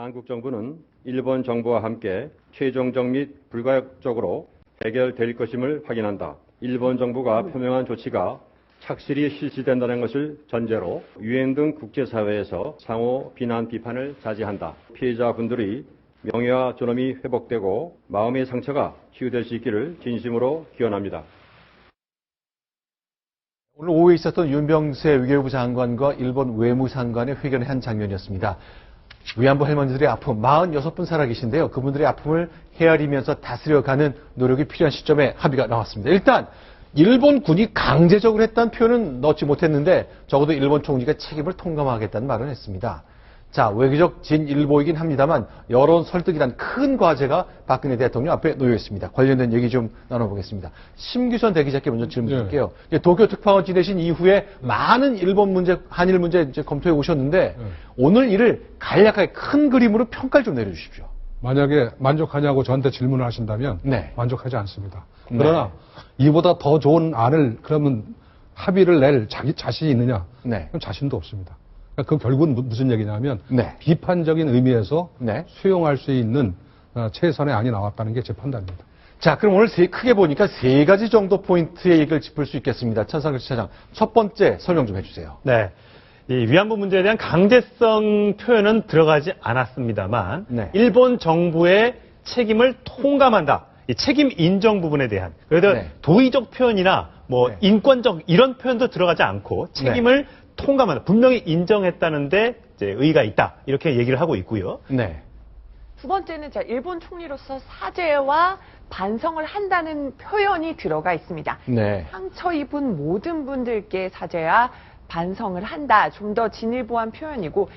한국 정부는 일본 정부와 함께 최종적 및 불가역적으로 해결될 것임을 확인한다. 일본 정부가 표명한 조치가 착실히 실시된다는 것을 전제로 유엔 등 국제사회에서 상호 비난 비판을 자제한다. 피해자분들이 명예와 존엄이 회복되고 마음의 상처가 치유될 수 있기를 진심으로 기원합니다. 오늘 오후에 있었던 윤병세 외교부 장관과 일본 외무상관의 회견의 한 장면이었습니다. 위안부 할머니들의 아픔, 46분 살아계신데요. 그분들의 아픔을 헤아리면서 다스려가는 노력이 필요한 시점에 합의가 나왔습니다. 일단 일본 군이 강제적으로 했다는 표현은 넣지 못했는데 적어도 일본 총리가 책임을 통감하겠다는 말은 했습니다. 자, 외교적 진일보이긴 합니다만 여론 설득이란 큰 과제가 박근혜 대통령 앞에 놓여 있습니다. 관련된 얘기 좀 나눠보겠습니다. 심규선 대기자께 먼저 질문 드릴게요. 도쿄 특파원 지내신 이후에 많은 일본 문제, 한일 문제 이제 검토해 오셨는데 오늘 일을 간략하게 큰 그림으로 평가를 좀 내려주십시오. 만약에 만족하냐고 저한테 질문을 하신다면 네. 만족하지 않습니다. 그러나 이보다 더 좋은 안을 그러면 합의를 낼 자신이 있느냐? 네. 그럼 자신도 없습니다. 그 결국은 무슨 얘기냐면 네. 비판적인 의미에서 네. 수용할 수 있는 최선의 안이 나왔다는 게 제 판단입니다. 자, 그럼 오늘 크게 보니까 3가지 정도 포인트의 얘기를 짚을 수 있겠습니다. 천상길 차장, 첫 번째 설명 좀 해주세요. 네. 이 위안부 문제에 대한 강제성 표현은 들어가지 않았습니다만 네. 일본 정부의 책임을 통감한다. 이 책임 인정 부분에 대한 그래도 네. 도의적 표현이나 뭐 네. 인권적 이런 표현도 들어가지 않고 책임을 통감한다. 분명히 인정했다는데 이제 의의가 있다. 이렇게 얘기를 하고 있고요. 네. 두 번째는 일본 총리로서 사죄와 반성을 한다는 표현이 들어가 있습니다. 네. 상처 입은 모든 분들께 사죄와 반성을 한다. 좀 더 진일보한 표현이고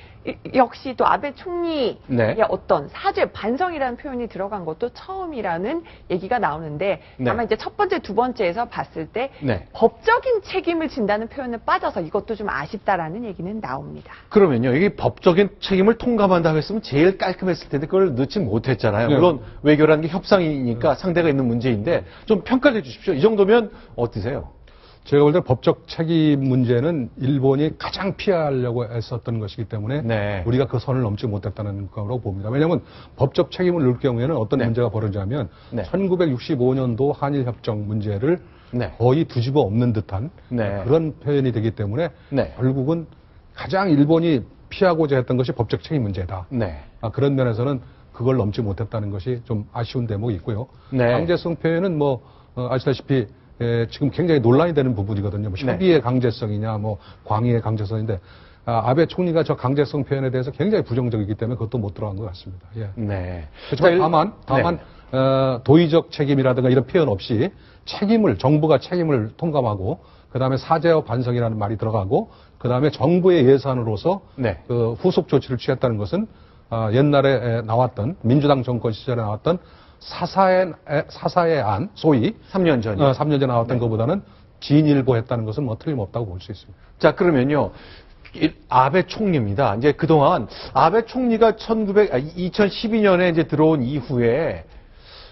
역시 또 아베 총리의 네. 어떤 사죄, 반성이라는 표현이 들어간 것도 처음이라는 얘기가 나오는데 네. 다만 이제 첫 번째, 두 번째에서 봤을 때 네. 법적인 책임을 진다는 표현은 빠져서 이것도 좀 아쉽다라는 얘기는 나옵니다. 그러면요, 이게 법적인 책임을 통감한다고 했으면 제일 깔끔했을 텐데 그걸 넣지 못했잖아요. 네. 물론 외교라는 게 협상이니까 상대가 있는 문제인데 좀 평가를 해주십시오. 이 정도면 어떠세요? 제가 볼 때 법적 책임 문제는 일본이 가장 피하려고 했었던 것이기 때문에 네. 우리가 그 선을 넘지 못했다는 거라고 봅니다. 왜냐하면 법적 책임을 넣을 경우에는 어떤 네. 문제가 벌어지냐면 네. 1965년도 한일협정 문제를 네. 거의 뒤집어 엎는 듯한 네. 그런 표현이 되기 때문에 네. 결국은 가장 일본이 피하고자 했던 것이 법적 책임 문제다. 네. 그런 면에서는 그걸 넘지 못했다는 것이 좀 아쉬운 대목이 있고요. 네. 강제성 표현은 아시다시피 지금 굉장히 논란이 되는 부분이거든요. 협의의 강제성이냐, 광의의 강제성인데, 아베 총리가 저 강제성 표현에 대해서 굉장히 부정적이기 때문에 그것도 못 들어간 것 같습니다. 예. 네. 그렇지만 다만, 도의적 책임이라든가 이런 표현 없이 정부가 책임을 통감하고, 그 다음에 사죄와 반성이라는 말이 들어가고, 그 다음에 정부의 예산으로서 네. 그 후속 조치를 취했다는 것은, 옛날에 나왔던, 민주당 정권 시절에 나왔던 사사의 안, 소위 3년 전이요. 3년 전에 나왔던 것보다는 진일보했다는 것은 틀림없다고 볼 수 있습니다. 자, 그러면요. 아베 총리입니다. 이제 그동안 아베 총리가 2012년에 이제 들어온 이후에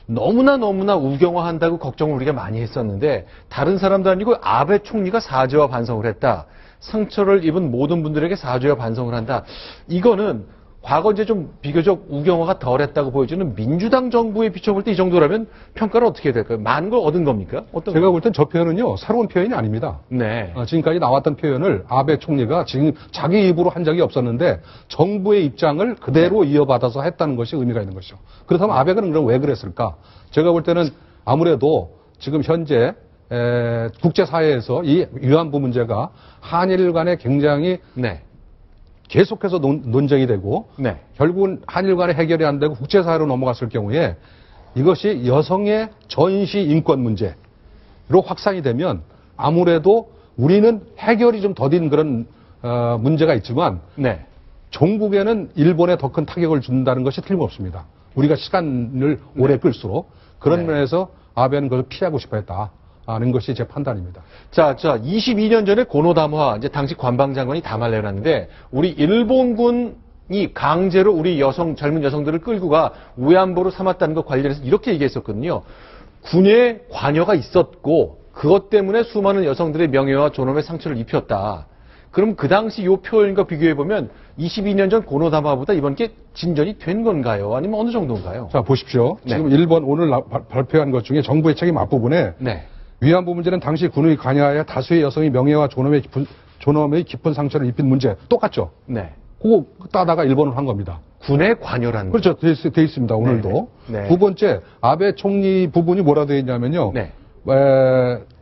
너무나 우경화한다고 걱정을 우리가 많이 했었는데 다른 사람도 아니고 아베 총리가 사죄와 반성을 했다. 상처를 입은 모든 분들에게 사죄와 반성을 한다. 이거는 과거 이제 좀 비교적 우경화가 덜했다고 보여지는 민주당 정부에 비춰볼 때 이 정도라면 평가를 어떻게 해야 될까요? 많은 걸 얻은 겁니까? 어떤 제가 볼 땐 저 표현은요, 새로운 표현이 아닙니다. 네. 지금까지 나왔던 표현을 아베 총리가 지금 자기 입으로 한 적이 없었는데 정부의 입장을 그대로 이어받아서 했다는 것이 의미가 있는 것이죠. 그렇다면 아베가 그럼 왜 그랬을까? 제가 볼 때는 아무래도 지금 현재 국제사회에서 이 위안부 문제가 한일 간에 굉장히 네. 계속해서 논쟁이 되고 네. 결국은 한일 간에 해결이 안 되고 국제사회로 넘어갔을 경우에 이것이 여성의 전시 인권 문제로 확산이 되면 아무래도 우리는 해결이 좀 더딘 그런 문제가 있지만 네. 종국에는 일본에 더 큰 타격을 준다는 것이 틀림없습니다. 우리가 시간을 오래 끌수록 그런 면에서 아베는 그걸 피하고 싶어 했다. 하는 것이 제 판단입니다. 자, 22년 전에 고노다마, 이제 당시 관방장관이 담화를 내놨는데, 우리 일본군이 강제로 우리 젊은 여성들을 끌고 가 위안부로 삼았다는 것 관련해서 이렇게 얘기했었거든요. 군의 관여가 있었고, 그것 때문에 수많은 여성들의 명예와 존엄에 상처를 입혔다. 그럼 그 당시 요 표현과 비교해 보면 22년 전 고노다마보다 이번 게 진전이 된 건가요? 아니면 어느 정도인가요? 자, 보십시오. 네. 지금 일본 오늘 발표한 것 중에 정부의 책임 앞부분에 네. 위안부 문제는 당시 군의 관여하에 다수의 여성의 명예와 존엄의 깊은 상처를 입힌 문제. 똑같죠? 네. 그거 따다가 일본을 한 겁니다. 군의 관여라는 그렇죠. 돼 있습니다. 오늘도. 네. 두 번째, 아베 총리 부분이 뭐라 되어 있냐면요. 네.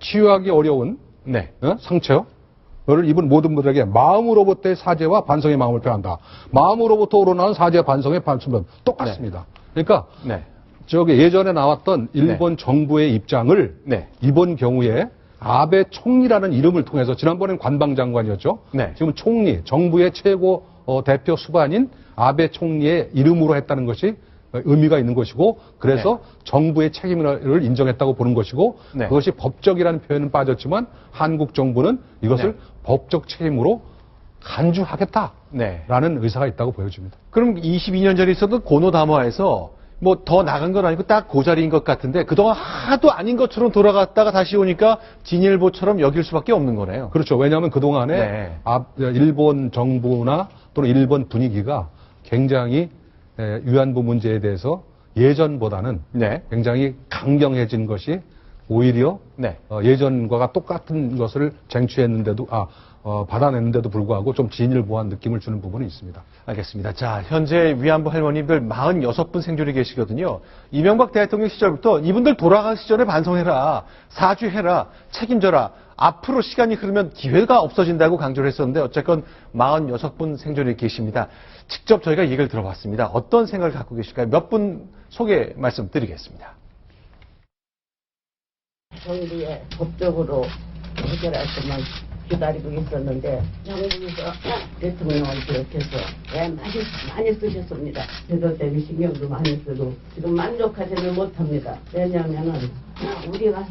치유하기 어려운 네. 상처를 입은 모든 분들에게 마음으로부터의 사죄와 반성의 마음을 표한다. 마음으로부터 우러나온 사죄와 반성의 반성은 똑같습니다. 그러니까 네. 저기 예전에 나왔던 일본 정부의 입장을 네. 이번 경우에 아베 총리라는 이름을 통해서 지난번엔 관방장관이었죠. 네. 지금 총리, 정부의 최고 대표 수반인 아베 총리의 이름으로 했다는 것이 의미가 있는 것이고 그래서 정부의 책임을 인정했다고 보는 것이고 네. 그것이 법적이라는 표현은 빠졌지만 한국 정부는 이것을 네. 법적 책임으로 간주하겠다라는 네. 의사가 있다고 보여집니다. 그럼 22년 전에 있었던 고노다마에서 뭐 더 나간 건 아니고 딱 그 자리인 것 같은데 그동안 하도 아닌 것처럼 돌아갔다가 다시 오니까 진일보처럼 여길 수밖에 없는 거네요. 그렇죠. 왜냐하면 그동안에 네. 일본 정부나 또는 일본 분위기가 굉장히 위안부 문제에 대해서 예전보다는 네. 굉장히 강경해진 것이 오히려 네. 예전과 똑같은 것을 쟁취했는데도 받아냈는데도 불구하고 좀 진일보한 느낌을 주는 부분이 있습니다. 알겠습니다. 자, 현재 위안부 할머니들 46분 생존이 계시거든요. 이명박 대통령 시절부터 이분들 돌아가기 전에 반성해라, 사죄해라, 책임져라. 앞으로 시간이 흐르면 기회가 없어진다고 강조를 했었는데 어쨌건 46분 생존이 계십니다. 직접 저희가 얘기를 들어봤습니다. 어떤 생각을 갖고 계실까요? 몇 분 소개 말씀드리겠습니다. 정부에 법적으로 해결할 것만 기다리고 있었는데 정부에서 대통령을 비롯해서 많이 쓰셨습니다. 제도적인 신경도 많이 쓰고 지금 만족하지는 못합니다. 왜냐하면은 우리가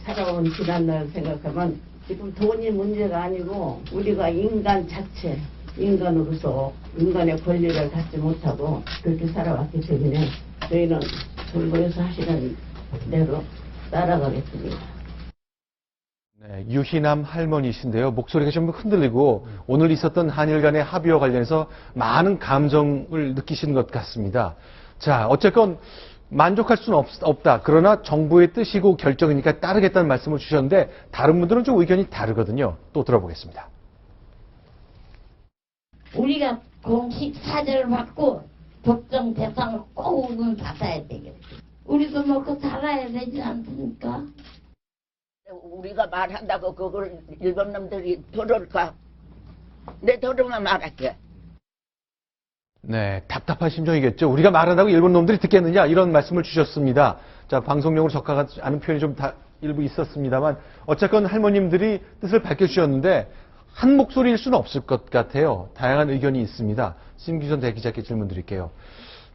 살아온 지난날 생각하면 지금 돈이 문제가 아니고 우리가 인간 자체 인간으로서 인간의 권리를 갖지 못하고 그렇게 살아왔기 때문에 저희는 정부에서 하시는 대로 따라가겠습니다. 네, 유희남 할머니이신데요. 목소리가 좀 흔들리고 오늘 있었던 한일 간의 합의와 관련해서 많은 감정을 느끼시는 것 같습니다. 자, 어쨌건 만족할 수는 없다. 그러나 정부의 뜻이고 결정이니까 따르겠다는 말씀을 주셨는데 다른 분들은 좀 의견이 다르거든요. 또 들어보겠습니다. 우리가 공식 사죄를 받고 법정 대상을 꼭은 받아야 되겠지. 우리도 먹고 살아야 되지 않습니까? 우리가 말한다고 그걸 일본 놈들이 들을까? 내 들으면 말할게. 네, 답답한 심정이겠죠. 우리가 말한다고 일본 놈들이 듣겠느냐 이런 말씀을 주셨습니다. 자, 방송용으로 적합하지 않은 표현이 좀 일부 있었습니다만 어쨌건 할머님들이 뜻을 밝혀주셨는데 한 목소리일 수는 없을 것 같아요. 다양한 의견이 있습니다. 심기전 대기자께 질문 드릴게요.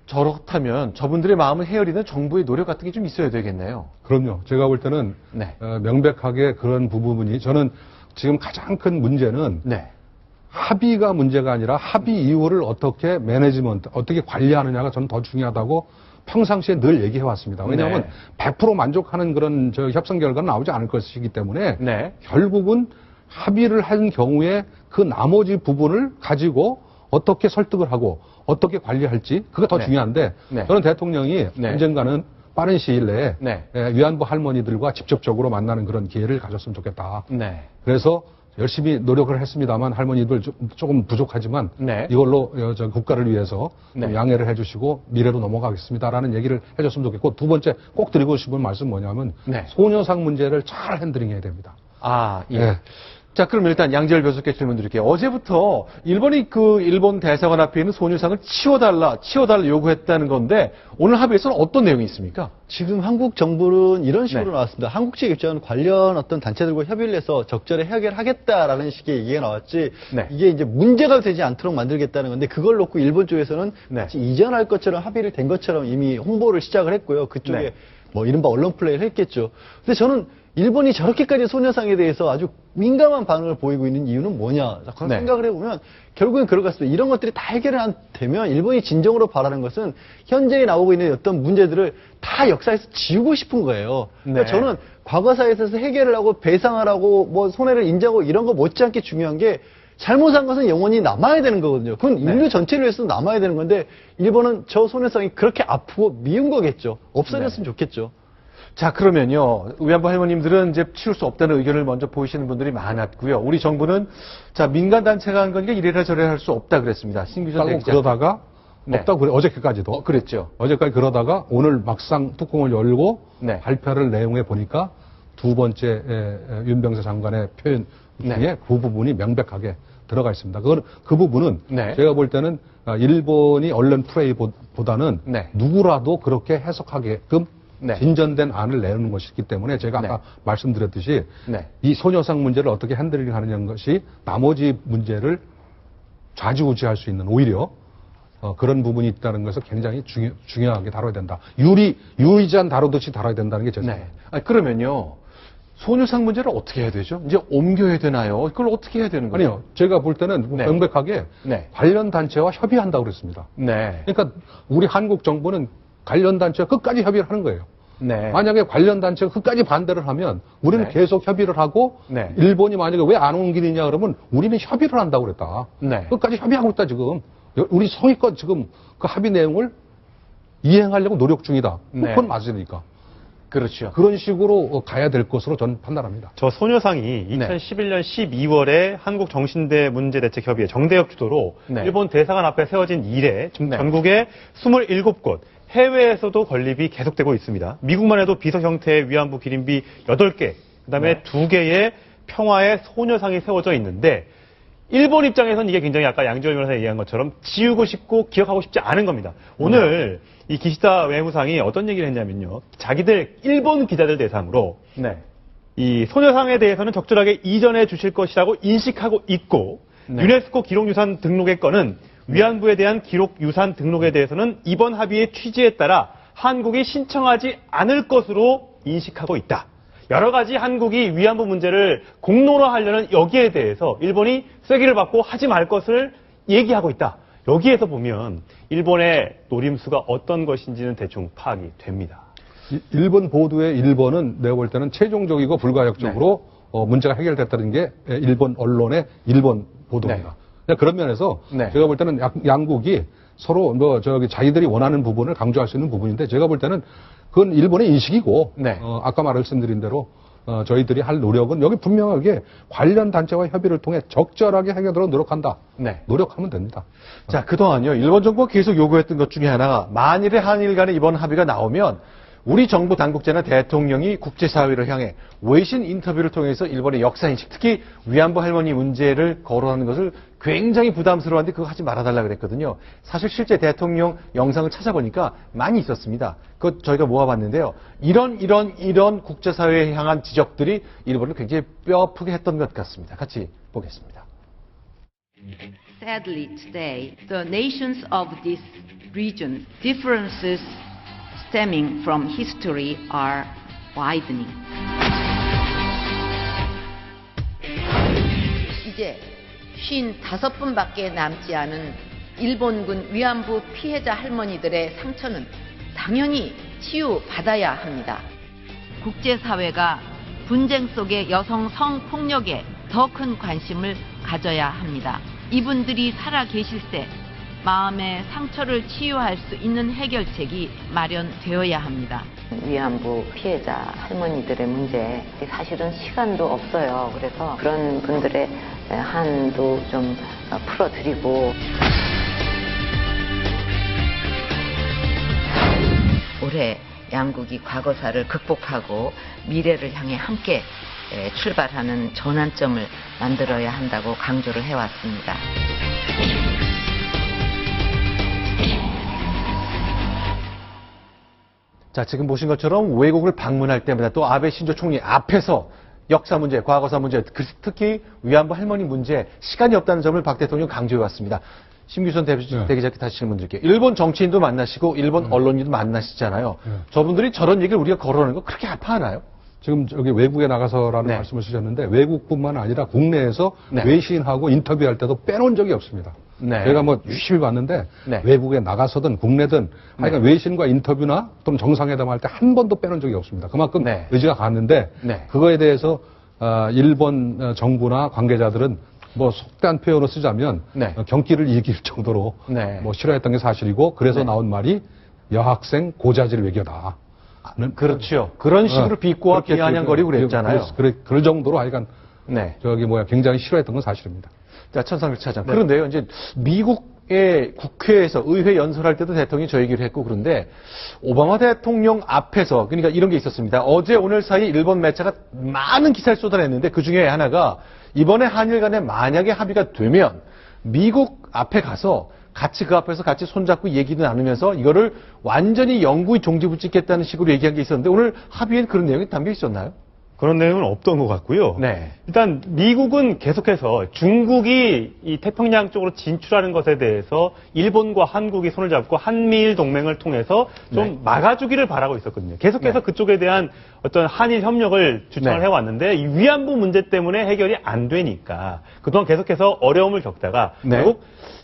저렇다면 저분들의 마음을 헤아리는 정부의 노력 같은 게 좀 있어야 되겠네요. 그럼요. 제가 볼 때는 네. 명백하게 그런 부분이 저는 지금 가장 큰 문제는 네. 합의가 문제가 아니라 합의 이후를 어떻게 매니지먼트, 어떻게 관리하느냐가 저는 더 중요하다고 평상시에 늘 얘기해 왔습니다. 왜냐하면 네. 100% 만족하는 그런 협상 결과는 나오지 않을 것이기 때문에 네. 결국은 합의를 한 경우에 그 나머지 부분을 가지고 어떻게 설득을 하고 어떻게 관리할지 그게 더 네. 중요한데 네. 저는 대통령이 네. 언젠가는 빠른 시일 내에 네. 위안부 할머니들과 직접적으로 만나는 그런 기회를 가졌으면 좋겠다. 네. 그래서 열심히 노력을 했습니다만 할머니들 조금 부족하지만 네. 이걸로 국가를 위해서 좀 네. 양해를 해주시고 미래로 넘어가겠습니다라는 얘기를 해줬으면 좋겠고 두 번째 꼭 드리고 싶은 말씀 뭐냐면 네. 소녀상 문제를 잘 핸들링해야 됩니다. 아, 예. 네. 자, 그럼 일단 양재열 교수께 질문 드릴게요. 어제부터 일본이 일본 대사관 앞에 있는 소녀상을 치워달라 요구했다는 건데 오늘 합의에서는 어떤 내용이 있습니까? 지금 한국 정부는 이런 식으로 네. 나왔습니다. 한국 측 입장은 관련 어떤 단체들과 협의를 해서 적절히 해결하겠다라는 식의 얘기가 나왔지 네. 이게 이제 문제가 되지 않도록 만들겠다는 건데 그걸 놓고 일본 쪽에서는 네. 마치 이전할 것처럼 합의를 된 것처럼 이미 홍보를 시작을 했고요. 그쪽에 네. 뭐 이른바 언론 플레이를 했겠죠. 근데 저는 일본이 저렇게까지 소녀상에 대해서 아주 민감한 반응을 보이고 있는 이유는 뭐냐. 자, 그런 네. 생각을 해보면 결국엔 그럴 것 같습니다. 이런 것들이 다 해결이 안 되면 일본이 진정으로 바라는 것은 현재 나오고 있는 어떤 문제들을 다 역사에서 지우고 싶은 거예요. 그러니까 네. 저는 과거사에 있어서 해결을 하고 배상을 하고 뭐 손해를 인정하고 이런 거 못지않게 중요한 게 잘못한 것은 영원히 남아야 되는 거거든요. 그건 네. 인류 전체를 위해서 남아야 되는 건데 일본은 저 손해성이 그렇게 아프고 미운 거겠죠. 없어졌으면 좋겠죠. 자, 그러면요. 위안부 할머님들은 이제 치울 수 없다는 의견을 먼저 보이시는 분들이 많았고요. 우리 정부는 자, 민간단체가 한 거니까 이래라 저래라 할 수 없다 그랬습니다. 신규선 하고 대기자. 그러다가 네. 없다고 그래. 어저께까지도. 그랬죠. 어제까지 그러다가 오늘 막상 뚜껑을 열고 네. 발표를 내용에 보니까 두 번째 윤병세 장관의 표현 중에 네. 그 부분이 명백하게 들어가 있습니다. 그 부분은 네. 제가 볼 때는 일본이 언론 프레이보다는 네. 누구라도 그렇게 해석하게끔 네. 진전된 안을 내놓는 것이기 때문에 제가 아까 네. 말씀드렸듯이 네. 이 소녀상 문제를 어떻게 핸들링 하느냐는 것이 나머지 문제를 좌지우지할 수 있는 오히려 그런 부분이 있다는 것을 굉장히 중요하게 다뤄야 된다. 유리잔 다루듯이 다뤄야 된다는 게 제 네. 생각입니다. 아니, 그러면요. 소녀상 문제를 어떻게 해야 되죠? 이제 옮겨야 되나요? 그걸 어떻게 해야 되는 거예요? 아니요. 제가 볼 때는 네. 명백하게 네. 관련 단체와 협의한다고 그랬습니다. 네. 그러니까 우리 한국 정부는 관련 단체와 끝까지 협의를 하는 거예요. 네. 만약에 관련 단체가 끝까지 반대를 하면 우리는 네. 계속 협의를 하고 네. 일본이 만약에 왜 안 옮기느냐 그러면 우리는 협의를 한다고 그랬다. 네. 끝까지 협의하고 있다 지금. 우리 성의껏 지금 그 합의 내용을 이행하려고 노력 중이다. 네. 그건 맞으니까. 그렇죠. 그런 식으로 가야 될 것으로 저는 판단합니다. 저 소녀상이 네. 2011년 12월에 한국정신대 문제대책협의회 정대협 주도로 네. 일본 대사관 앞에 세워진 이래 네. 전국에 27곳, 해외에서도 건립이 계속되고 있습니다. 미국만 해도 비서 형태의 위안부 기림비 8개, 그다음에 네. 2개의 평화의 소녀상이 세워져 있는데 일본 입장에서는 이게 굉장히 아까 양지열 변호사가 얘기한 것처럼 지우고 싶고 기억하고 싶지 않은 겁니다. 오늘 이 기시다 외무상이 어떤 얘기를 했냐면요. 자기들 일본 기자들 대상으로 네. 이 소녀상에 대해서는 적절하게 이전해 주실 것이라고 인식하고 있고 네. 유네스코 기록유산 등록의 건은 위안부에 대한 기록유산 등록에 대해서는 이번 합의의 취지에 따라 한국이 신청하지 않을 것으로 인식하고 있다. 여러 가지 한국이 위안부 문제를 공론화하려는 여기에 대해서 일본이 쐐기를 받고 하지 말 것을 얘기하고 있다. 여기에서 보면 일본의 노림수가 어떤 것인지는 대충 파악이 됩니다. 일본 보도의 일본은 내가 볼 때는 최종적이고 불가역적으로 네. 문제가 해결됐다는 게 일본 언론의 일본 보도입니다. 그런 면에서 네. 제가 볼 때는 양국이 서로 자기들이 원하는 부분을 강조할 수 있는 부분인데 제가 볼 때는 그건 일본의 인식이고 네. 아까 말씀드린 대로 저희들이 할 노력은 여기 분명하게 관련 단체와 협의를 통해 적절하게 해결하도록 노력한다. 네. 노력하면 됩니다. 자, 그동안요. 일본 정부가 계속 요구했던 것 중에 하나가 만일에 한일 간의 이번 합의가 나오면 우리 정부 당국자나 대통령이 국제사회를 향해 외신 인터뷰를 통해서 일본의 역사인식, 특히 위안부 할머니 문제를 거론하는 것을 굉장히 부담스러워하는데 그거 하지 말아달라 그랬거든요. 사실 실제 대통령 영상을 찾아보니까 많이 있었습니다. 그거 저희가 모아봤는데요. 이런 국제사회에 향한 지적들이 일본을 굉장히 뼈아프게 했던 것 같습니다. 같이 보겠습니다. Sadly, today, the nations of this region, differences stemming from history are widening. 이제 55분밖에 남지 않은 일본군 위안부 피해자 할머니들의 상처는 당연히 치유받아야 합니다. 국제사회가 분쟁 속의 여성 성폭력에 더 큰 관심을 가져야 합니다. 이분들이 살아 계실 때 마음의 상처를 치유할 수 있는 해결책이 마련되어야 합니다. 위안부 피해자 할머니들의 문제, 사실은 시간도 없어요. 그래서 그런 분들의 한도 좀 풀어드리고. 올해 양국이 과거사를 극복하고 미래를 향해 함께 출발하는 전환점을 만들어야 한다고 강조를 해왔습니다. 자, 지금 보신 것처럼 외국을 방문할 때마다 또 아베 신조 총리 앞에서 역사 문제, 과거사 문제, 특히 위안부 할머니 문제 시간이 없다는 점을 박 대통령 강조해 왔습니다. 심규선 대기자께 다시 질문 드릴게요. 일본 정치인도 만나시고 일본 언론인도 만나시잖아요. 저분들이 저런 얘기를 우리가 거론하는 거 그렇게 아파하나요? 지금 저기 외국에 나가서라는 네. 말씀을 쓰셨는데 외국뿐만 아니라 국내에서 네. 외신하고 인터뷰할 때도 빼놓은 적이 없습니다. 네. 제가 뭐 유심히 봤는데 네. 외국에 나가서든 국내든 하여간 외신과 인터뷰나 또는 정상회담 할 때 한 번도 빼놓은 적이 없습니다. 그만큼 네. 의지가 갔는데 네. 그거에 대해서 일본 정부나 관계자들은 뭐 속된 표현을 쓰자면 네. 경기를 이길 정도로 네. 뭐 싫어했던 게 사실이고 그래서 네. 나온 말이 여학생 고자질 외교다. 그렇죠. 그런 식으로 비꼬아 비아냥거리고 그랬잖아요. 그럴 정도로 하여간 네. 굉장히 싫어했던 건 사실입니다. 자, 천상길 차장. 그런데요, 이제 미국의 국회에서 의회 연설할 때도 대통령이 저 얘기를 했고 그런데 오바마 대통령 앞에서 그러니까 이런 게 있었습니다. 어제 오늘 사이 일본 매체가 많은 기사를 쏟아냈는데 그 중에 하나가 이번에 한일 간에 만약에 합의가 되면 미국 앞에 가서 같이 그 앞에서 같이 손잡고 얘기도 나누면서 이거를 완전히 영구히 종지부찍겠다는 식으로 얘기한 게 있었는데 오늘 합의엔 그런 내용이 담겨 있었나요? 그런 내용은 없던 것 같고요. 네. 일단 미국은 계속해서 중국이 이 태평양 쪽으로 진출하는 것에 대해서 일본과 한국이 손을 잡고 한미일 동맹을 통해서 좀 막아주기를 바라고 있었거든요. 계속해서 그쪽에 대한 어떤 한일 협력을 주장을 해왔는데 이 위안부 문제 때문에 해결이 안 되니까 그동안 계속해서 어려움을 겪다가 결국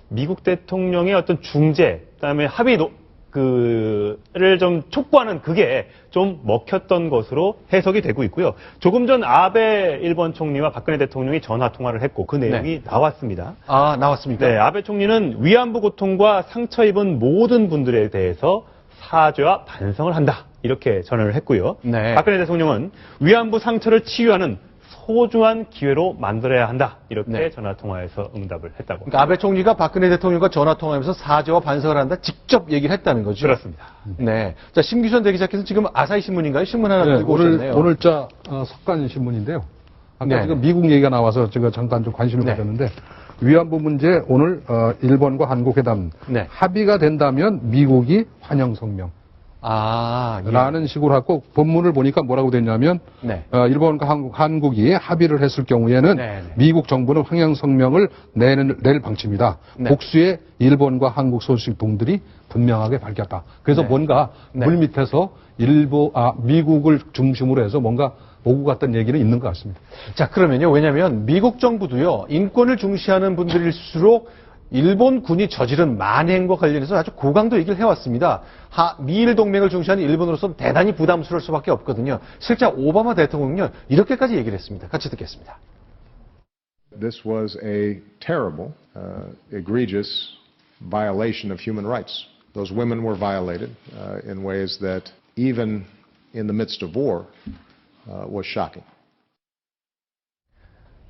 미국 대통령의 어떤 중재, 그다음에 합의 를 좀 촉구하는 그게 좀 먹혔던 것으로 해석이 되고 있고요. 조금 전 아베 일본 총리와 박근혜 대통령이 전화 통화를 했고 그 내용이 나왔습니다. 아, 나왔습니까? 네, 아베 총리는 위안부 고통과 상처 입은 모든 분들에 대해서 사죄와 반성을 한다. 이렇게 전언을 했고요. 네. 박근혜 대통령은 위안부 상처를 치유하는 소중한 기회로 만들어야 한다. 이렇게 전화통화에서 응답을 했다고. 그러니까 아베 총리가 박근혜 대통령과 전화통화하면서 사죄와 반성을 한다. 직접 얘기를 했다는 거죠. 그렇습니다. 네. 자, 심규선 대기자께서 지금 아사히 신문인가요? 신문 하나 들고 오셨네요. 오늘자 석간 신문인데요. 아까 지금 미국 얘기가 나와서 제가 잠깐 좀 관심을 가졌는데 위안부 문제 오늘 일본과 한국 회담 합의가 된다면 미국이 환영 성명. 라는 식으로 하고 본문을 보니까 뭐라고 됐냐면 일본과 한국이 합의를 했을 경우에는 미국 정부는 환영 성명을 낼 방침이다. 복수의 일본과 한국 소식통들이 분명하게 밝혔다. 그래서 뭔가 물밑에서 미국을 중심으로 해서 뭔가 오고 갔던 얘기는 있는 것 같습니다. 자, 그러면요. 왜냐하면 미국 정부도요. 인권을 중시하는 분들일수록 일본 군이 저지른 만행과 관련해서 아주 고강도 얘기를 해왔습니다. 미일 동맹을 중시하는 일본으로서는 대단히 부담스러울 수밖에 없거든요. 실제 오바마 대통령은요. 이렇게까지 얘기를 했습니다. 같이 듣겠습니다. This was a terrible, egregious violation of human rights. Those women were violated in ways that even in the midst of war was shocking.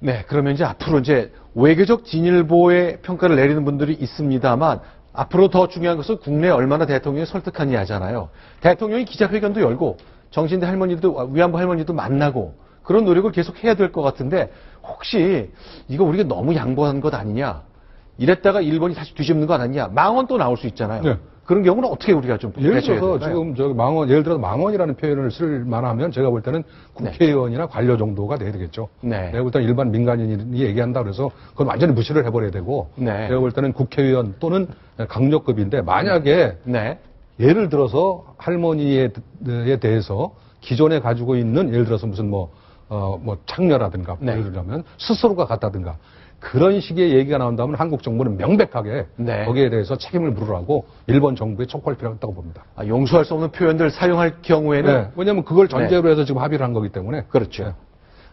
네, 그러면 이제 앞으로 이제 외교적 진일보의 평가를 내리는 분들이 있습니다만 앞으로 더 중요한 것은 국내에 얼마나 대통령이 설득하느냐잖아요. 대통령이 기자회견도 열고 정신대 할머니도 위안부 할머니도 만나고 그런 노력을 계속 해야 될 것 같은데 혹시 이거 우리가 너무 양보한 것 아니냐? 이랬다가 일본이 다시 뒤집는 거 아니냐? 망언 또 나올 수 있잖아요. 네. 그런 경우는 어떻게 우리가 좀 예를 대처해야 들어서 될까요? 지금 예를 들어서 망언이라는 표현을 쓸 만하면 제가 볼 때는 국회의원이나 관료 정도가 돼야 되겠죠. 내가 볼 때는 일반 민간인이 얘기한다 그래서 그건 완전히 무시를 해버려야 되고 제가 볼 때는 국회의원 또는 강력급인데 만약에 예를 들어서 할머니에 대해서 기존에 가지고 있는 예를 들어서 무슨 창녀라든가 예를 들자면 스스로가 갔다든가 그런 식의 얘기가 나온다면 한국 정부는 명백하게 거기에 대해서 책임을 물으라고 일본 정부에 촉구할 필요가 있다고 봅니다. 용서할 수 없는 표현들을 사용할 경우에는 왜냐하면 그걸 전제로 해서 지금 합의를 한 거기 때문에. 그렇죠.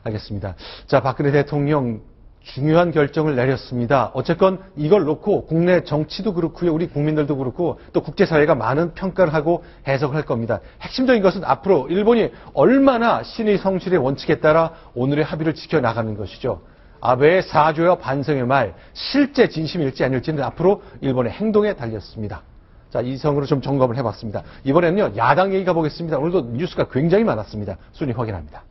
알겠습니다. 자, 박근혜 대통령 중요한 결정을 내렸습니다. 어쨌건 이걸 놓고 국내 정치도 그렇고요. 우리 국민들도 그렇고 또 국제사회가 많은 평가를 하고 해석을 할 겁니다. 핵심적인 것은 앞으로 일본이 얼마나 신의 성실의 원칙에 따라 오늘의 합의를 지켜나가는 것이죠. 아베의 사죄와 반성의 말, 실제 진심일지 아닐지는 앞으로 일본의 행동에 달렸습니다. 자, 이성으로 좀 점검을 해봤습니다. 이번에는요, 야당 얘기 가보겠습니다. 오늘도 뉴스가 굉장히 많았습니다. 순위 확인합니다.